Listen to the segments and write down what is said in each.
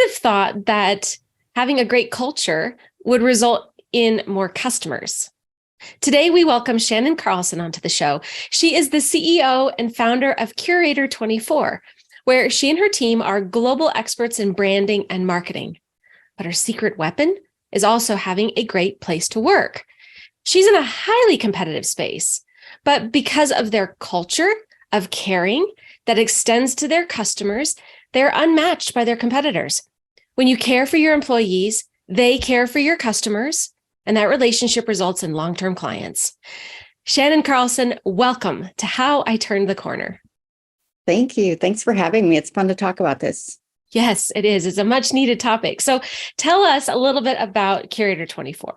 have thought that having a great culture would result in more customers. Today, we welcome Shannon Carlson onto the show. She is the CEO and founder of Curator24, where she and her team are global experts in branding and marketing. But her secret weapon is also having a great place to work. She's in a highly competitive space, but because of their culture of caring that extends to their customers, they're unmatched by their competitors. When you care for your employees, they care for your customers, and that relationship results in long-term clients. Shannon Carlson, welcome to How I Turned the Corner. Thank you. Thanks for having me. It's fun to talk about this. Yes, it is. It's a much needed topic. So tell us a little bit about Curator24.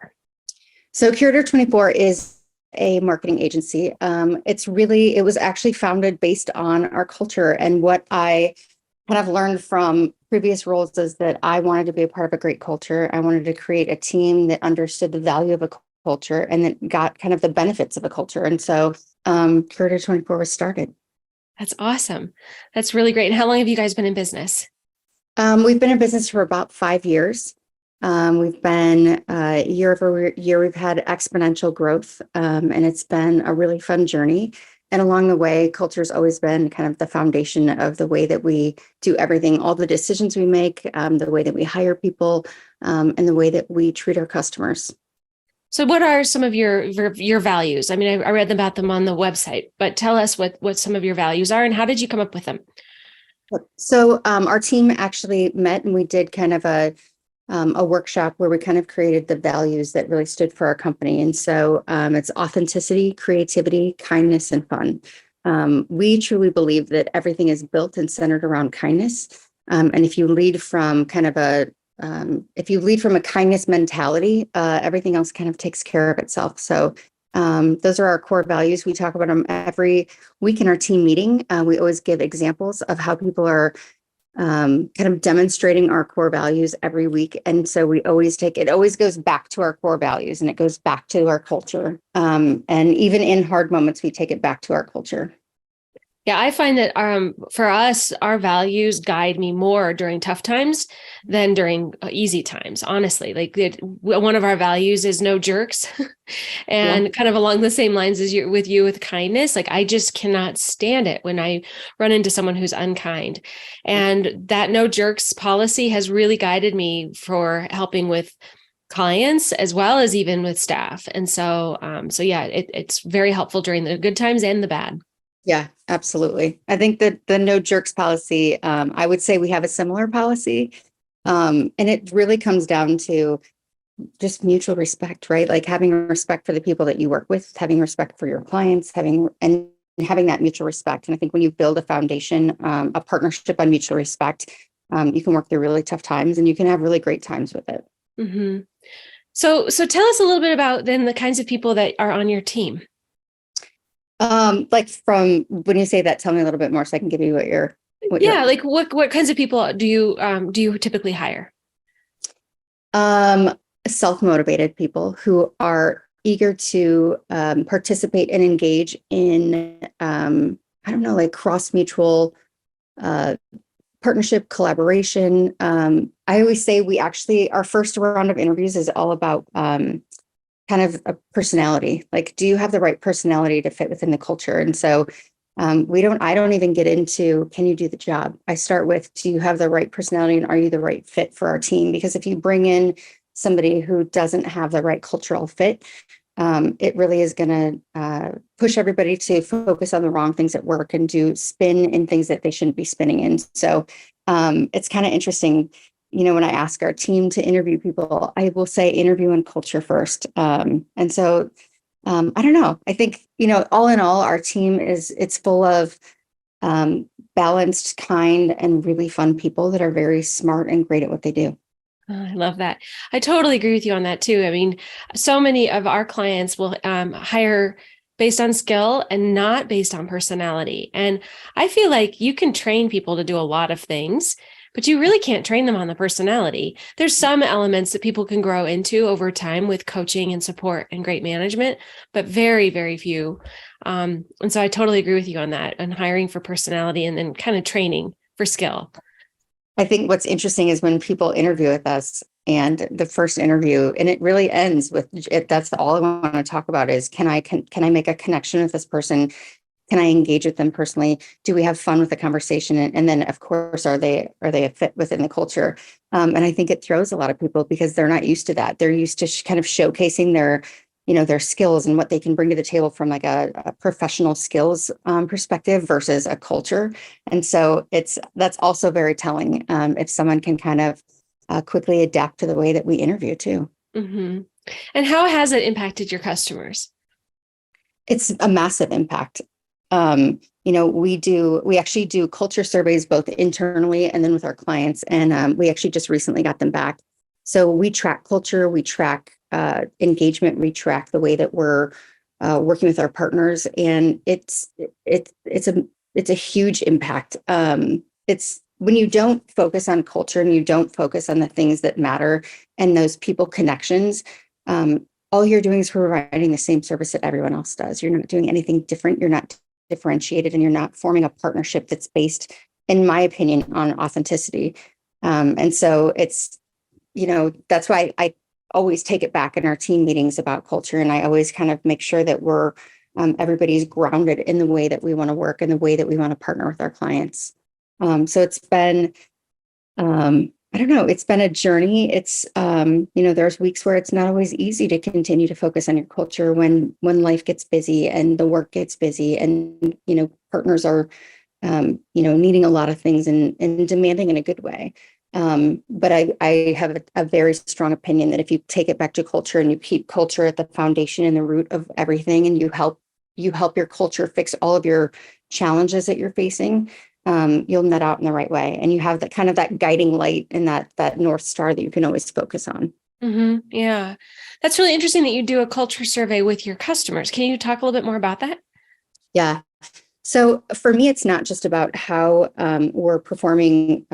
So Curator24 is a marketing agency. It was actually founded based on our culture, and what I kind of learned from previous roles is that I wanted to be a part of a great culture. I wanted to create a team that understood the value of a culture and that got kind of the benefits of a culture. And so Curator24 was started. That's awesome. That's really great. And how long have you guys been in business? We've been in business for about 5 years. We've been year over year, we've had exponential growth, and it's been a really fun journey. And along the way, culture has always been kind of the foundation of the way that we do everything, all the decisions we make, the way that we hire people, and the way that we treat our customers. So what are some of your values? I mean, I read about them on the website, but tell us what some of your values are and how did you come up with them? So our team actually met and we did kind of a workshop where we kind of created the values that really stood for our company. And so it's authenticity, creativity, kindness, and fun. We truly believe that everything is built and centered around kindness. And if you lead from a kindness mentality, everything else kind of takes care of itself. So those are our core values. We talk about them every week in our team meeting. We always give examples of how people are kind of demonstrating our core values every week. And so it always goes back to our core values and it goes back to our culture. And even in hard moments, we take it back to our culture. Yeah, I find that for us, our values guide me more during tough times than during easy times. Honestly, one of our values is no jerks, and kind of along the same lines as with kindness. Like I just cannot stand it when I run into someone who's unkind, and that no jerks policy has really guided me for helping with clients as well as even with staff. And so, yeah, it's very helpful during the good times and the bad. Yeah, absolutely. I think that the no jerks policy, I would say we have a similar policy. And it really comes down to just mutual respect, right? Like having respect for the people that you work with, having respect for your clients, having that mutual respect. And I think when you build a foundation, a partnership on mutual respect, you can work through really tough times and you can have really great times with it. Mm-hmm. So tell us a little bit about then the kinds of people that are on your team. Like from when you say that, tell me a little bit more so I can give you like what kinds of people do you typically hire? Self-motivated people who are eager to participate and engage in like cross mutual partnership collaboration. I always say our first round of interviews is all about kind of a personality. Like, do you have the right personality to fit within the culture? And so I don't even get into, can you do the job? I start with, do you have the right personality and are you the right fit for our team? Because if you bring in somebody who doesn't have the right cultural fit, it really is going to push everybody to focus on the wrong things at work and do spin in things that they shouldn't be spinning in. So it's kind of interesting. When I ask our team to interview people, I will say interview and culture first. And so I don't know. I think, all in all, our team it's full of balanced, kind, and really fun people that are very smart and great at what they do. Oh, I love that. I totally agree with you on that too. I mean, so many of our clients will hire based on skill and not based on personality. And I feel like you can train people to do a lot of things, but you really can't train them on the personality. There's some elements that people can grow into over time with coaching and support and great management, but very, very few. And so I totally agree with you on that, and hiring for personality and then kind of training for skill. I think what's interesting is when people interview with us and the first interview, and it really ends with it, that's all I want to talk about is can I make a connection with this person? Can I engage with them personally? Do we have fun with the conversation? And then of course, are they a fit within the culture? And I think it throws a lot of people because they're not used to that. They're used to kind of showcasing their skills and what they can bring to the table from like a professional skills perspective versus a culture. And so that's also very telling if someone can kind of quickly adapt to the way that we interview too. Mm-hmm. And how has it impacted your customers? It's a massive impact. We actually do culture surveys both internally and then with our clients. And we actually just recently got them back. So we track culture, we track engagement, we track the way that we're working with our partners. And it's a huge impact. It's when you don't focus on culture and you don't focus on the things that matter and those people connections, all you're doing is providing the same service that everyone else does. You're not doing anything different. You're not differentiated and you're not forming a partnership that's based, in my opinion, on authenticity. And so that's why I always take it back in our team meetings about culture. And I always kind of make sure that everybody's grounded in the way that we want to work and the way that we want to partner with our clients. So it's been, I don't know, it's been a journey. There's weeks where it's not always easy to continue to focus on your culture when life gets busy and the work gets busy and, partners are, needing a lot of things and demanding in a good way. But I have a very strong opinion that if you take it back to culture and you keep culture at the foundation and the root of everything, and you help your culture fix all of your challenges that you're facing, you'll net out in the right way. And you have that kind of that guiding light and that North Star that you can always focus on. Mm-hmm. Yeah. That's really interesting that you do a culture survey with your customers. Can you talk a little bit more about that? Yeah. So for me, it's not just about how we're performing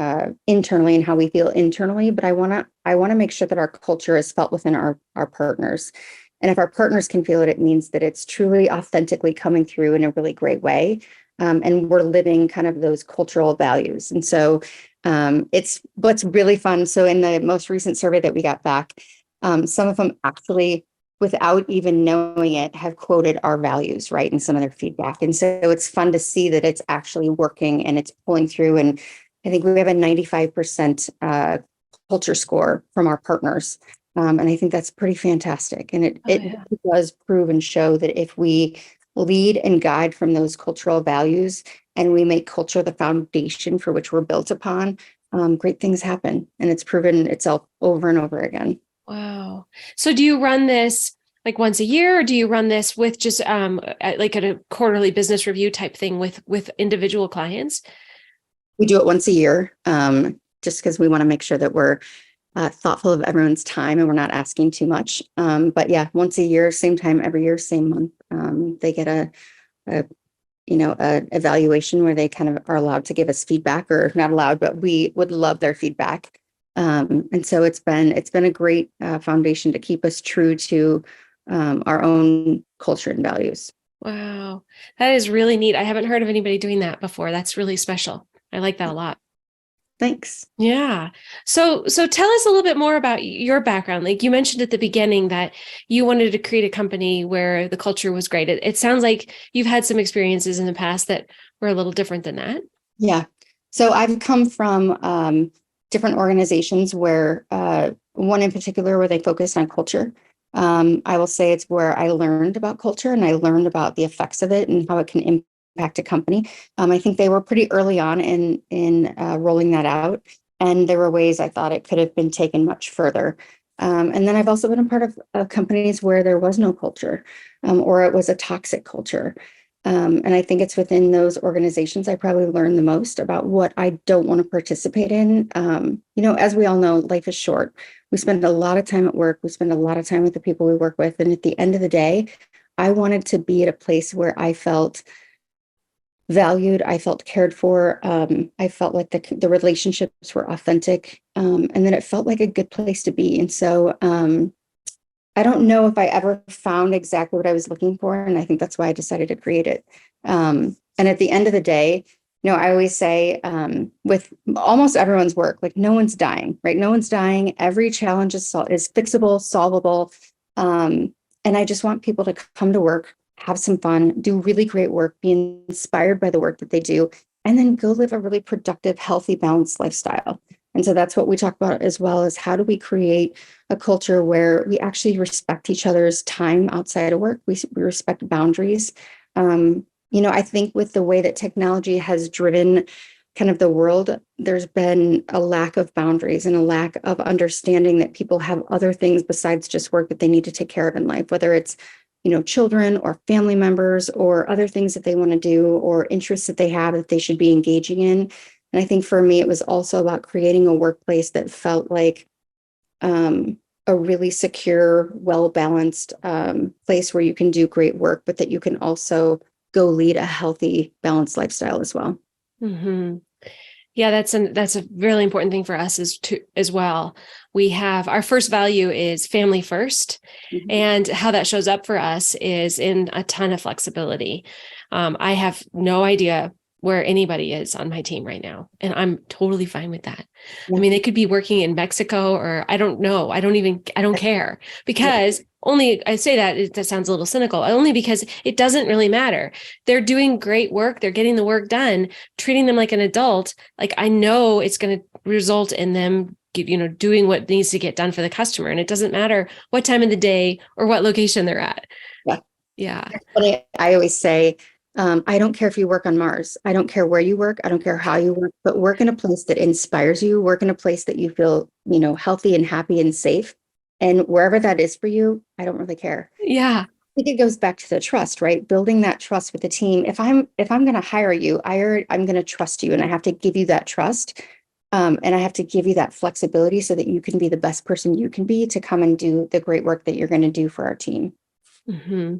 internally and how we feel internally, but I want to make sure that our culture is felt within our partners. And if our partners can feel it, it means that it's truly authentically coming through in a really great way. And we're living kind of those cultural values. And so it's what's really fun. So in the most recent survey that we got back, some of them actually, without even knowing it, have quoted our values, right, in some of their feedback. And so it's fun to see that it's actually working and it's pulling through. And I think we have a 95% culture score from our partners. And I think that's pretty fantastic. And it does prove and show that if we lead and guide from those cultural values and we make culture the foundation for which we're built upon, great things happen. And it's proven itself over and over again. Wow. So do you run this like once a year, or do you run this with just like at a quarterly business review type thing with individual clients? We do it once a year, just because we want to make sure that we're thoughtful of everyone's time and we're not asking too much. But yeah, once a year, same time every year, same month. They get a evaluation where they kind of are allowed to give us feedback, or not allowed, but we would love their feedback. And so it's been a great foundation to keep us true to our own culture and values. Wow. That is really neat. I haven't heard of anybody doing that before. That's really special. I like that a lot. Thanks. Yeah. So tell us a little bit more about your background. Like you mentioned at the beginning that you wanted to create a company where the culture was great. It sounds like you've had some experiences in the past that were a little different than that. Yeah. So I've come from different organizations where one in particular where they focused on culture. I will say it's where I learned about culture and I learned about the effects of it and how it can impact a company. I think they were pretty early on in rolling that out, and there were ways I thought it could have been taken much further. And then I've also been a part of companies where there was no culture, or it was a toxic culture. And I think it's within those organizations I probably learned the most about what I don't want to participate in. As we all know, life is short. We spend a lot of time at work. We spend a lot of time with the people we work with. And at the end of the day, I wanted to be at a place where I felt valued, I felt cared for. I felt like the relationships were authentic, and then it felt like a good place to be. And so I don't know if I ever found exactly what I was looking for, and I think that's why I decided to create it. And at the end of the day, I always say with almost everyone's work, like no one's dying, right? No one's dying. Every challenge is fixable, solvable. And I just want people to come to work, have some fun, do really great work, be inspired by the work that they do, and then go live a really productive, healthy, balanced lifestyle. And so that's what we talk about as well, is how do we create a culture where we actually respect each other's time outside of work? We respect boundaries. I think with the way that technology has driven kind of the world, there's been a lack of boundaries and a lack of understanding that people have other things besides just work that they need to take care of in life, whether it's, children or family members or other things that they want to do or interests that they have that they should be engaging in. And I think for me, it was also about creating a workplace that felt like a really secure, well-balanced place where you can do great work, but that you can also go lead a healthy, balanced lifestyle as well. Mm-hmm. Yeah, that's a really important thing for us as well. We have our first value is family first, Mhm. and how that shows up for us is in a ton of flexibility. I have no idea where anybody is on my team right now, and I'm totally fine with that. Yeah. I mean, they could be working in Mexico, or I don't know. I don't care, Yeah. because only I say that sounds a little cynical, only because it doesn't really matter. They're doing great work. They're getting the work done, treating them like an adult. Like, I know it's going to result in them, doing what needs to get done for the customer. And it doesn't matter what time of the day or what location they're at. Yeah. Yeah. But I always say, I don't care if you work on Mars. I don't care where you work. I don't care how you work, but work in a place that inspires you, work in a place that you feel, healthy and happy and safe. And wherever that is for you, I don't really care. Yeah. I think it goes back to the trust, right? Building that trust with the team. If I'm going to hire you, I'm going to trust you, and I have to give you that trust. And I have to give you that flexibility so that you can be the best person you can be to come and do the great work that you're going to do for our team. Mm-hmm.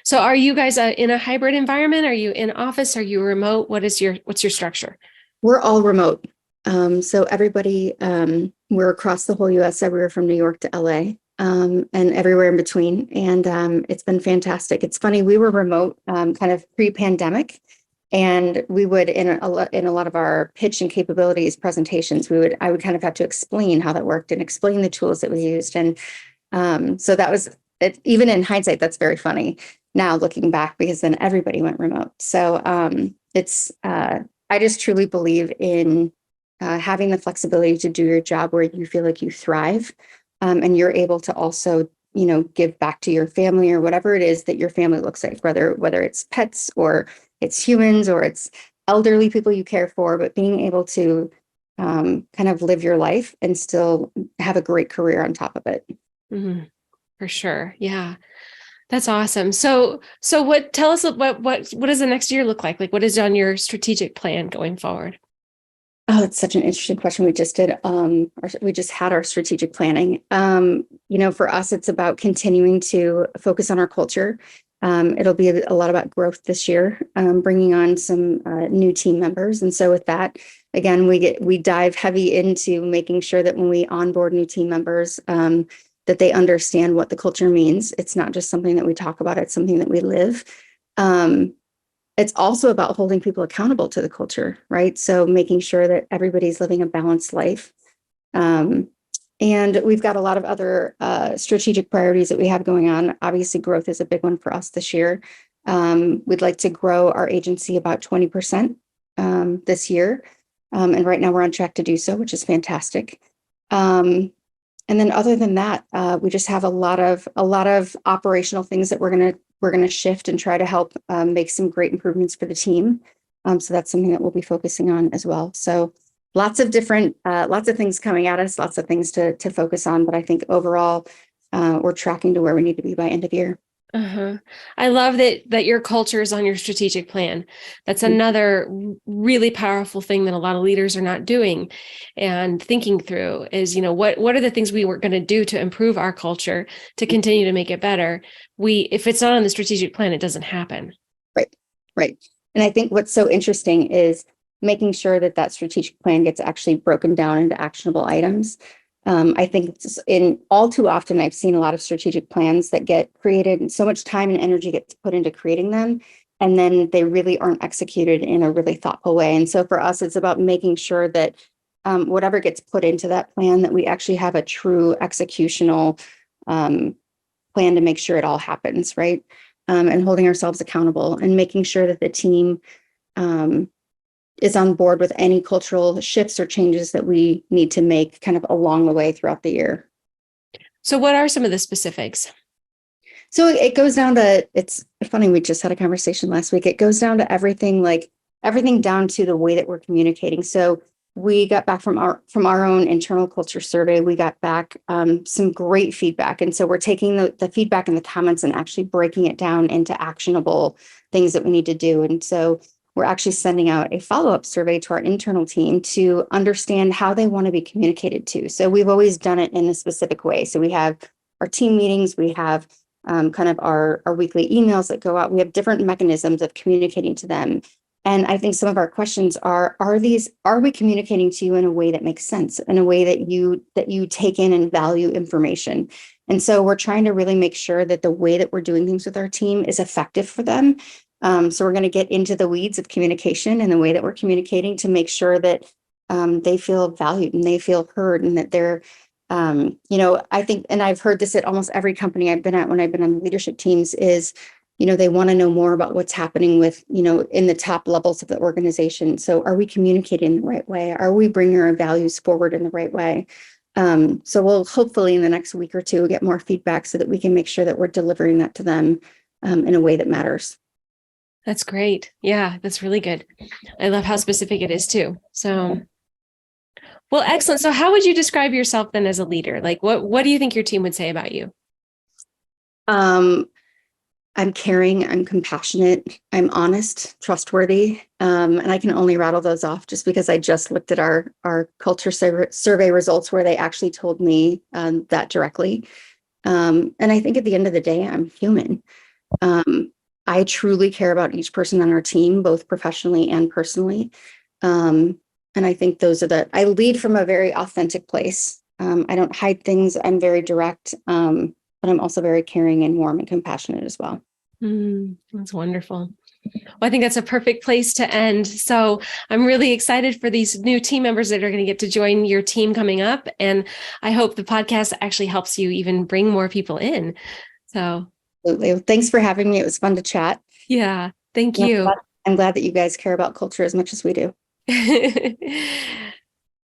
So are you guys in a hybrid environment? Are you in office? Are you remote? What's your structure? We're all remote. So everybody, we're across the whole US, everywhere from New York to LA, and everywhere in between. And it's been fantastic. It's funny, we were remote kind of pre-pandemic, and we would in a lot of our pitch and capabilities presentations, I would kind of have to explain how that worked and explain the tools that we used. And so that was it. Even in hindsight, that's very funny now looking back, because then everybody went remote. So I just truly believe in having the flexibility to do your job where you feel like you thrive, and you're able to also, give back to your family or whatever it is that your family looks like, whether it's pets or it's humans or it's elderly people you care for, but being able to kind of live your life and still have a great career on top of it. Mm-hmm. For sure. Yeah. That's awesome. So tell us what does the next year look like? Like, what is on your strategic plan going forward? Oh, it's such an interesting question. We just had our strategic planning. For us, it's about continuing to focus on our culture. It'll be a lot about growth this year, bringing on some new team members. And so with that, again, we dive heavy into making sure that when we onboard new team members, that they understand what the culture means. It's not just something that we talk about, it's something that we live. It's also about holding people accountable to the culture, right? So making sure that everybody's living a balanced life. And we've got a lot of other strategic priorities that we have going on. Obviously, growth is a big one for us this year. We'd like to grow our agency about 20% this year. And right now we're on track to do so, which is fantastic. And then other than that, we just have a lot of operational things that we're gonna shift and try to help make some great improvements for the team. So that's something that we'll be focusing on as well. So lots of things coming at us, lots of things to focus on. But I think overall, we're tracking to where we need to be by end of year. Uh-huh. I love that your culture is on your strategic plan. That's another really powerful thing that a lot of leaders are not doing and thinking through is, what are the things we were going to do to improve our culture to continue to make it better? If it's not on the strategic plan, it doesn't happen. Right. And I think what's so interesting is making sure that strategic plan gets actually broken down into actionable items. I think in all too often, I've seen a lot of strategic plans that get created and so much time and energy gets put into creating them. and then they really aren't executed in a really thoughtful way. And so for us, it's about making sure that whatever gets put into that plan, that we actually have a true executional plan to make sure it all happens, right? And holding ourselves accountable and making sure that the team is on board with any cultural shifts or changes that we need to make kind of along the way throughout the year. So what are some of the specifics? So it goes down to, it's funny, we just had a conversation last week. It goes down to everything, like everything down to the way that we're communicating. So we got back from our own internal culture survey, we got back some great feedback. And so we're taking the feedback and the comments and actually breaking it down into actionable things that we need to do. And so we're actually sending out a follow-up survey to our internal team to understand how they want to be communicated to. So we've always done it in a specific way. So we have our team meetings, we have kind of our weekly emails that go out. We have different mechanisms of communicating to them. And I think some of our questions are we communicating to you in a way that makes sense, in a way that you take in and value information? And so we're trying to really make sure that the way that we're doing things with our team is effective for them. So we're going to get into the weeds of communication and the way that we're communicating to make sure that they feel valued and they feel heard, and that they're I think, and I've heard this at almost every company I've been at when I've been on leadership teams, is, they want to know more about what's happening with, in the top levels of the organization. So are we communicating in the right way? Are we bringing our values forward in the right way? So we'll hopefully in the next week or two get more feedback so that we can make sure that we're delivering that to them in a way that matters. That's great. Yeah, that's really good. I love how specific it is too. So, well, excellent. So how would you describe yourself then as a leader? Like what do you think your team would say about you? I'm caring, I'm compassionate, I'm honest, trustworthy. And I can only rattle those off just because I just looked at our culture survey results where they actually told me that directly. And I think at the end of the day, I'm human. I truly care about each person on our team, both professionally and personally. And I think I lead from a very authentic place. I don't hide things. I'm very direct, but I'm also very caring and warm and compassionate as well. That's wonderful. Well, I think that's a perfect place to end. So I'm really excited for these new team members that are going to get to join your team coming up. And I hope the podcast actually helps you even bring more people in. So absolutely. Thanks for having me. It was fun to chat. Yeah, thank you. I'm glad that you guys care about culture as much as we do.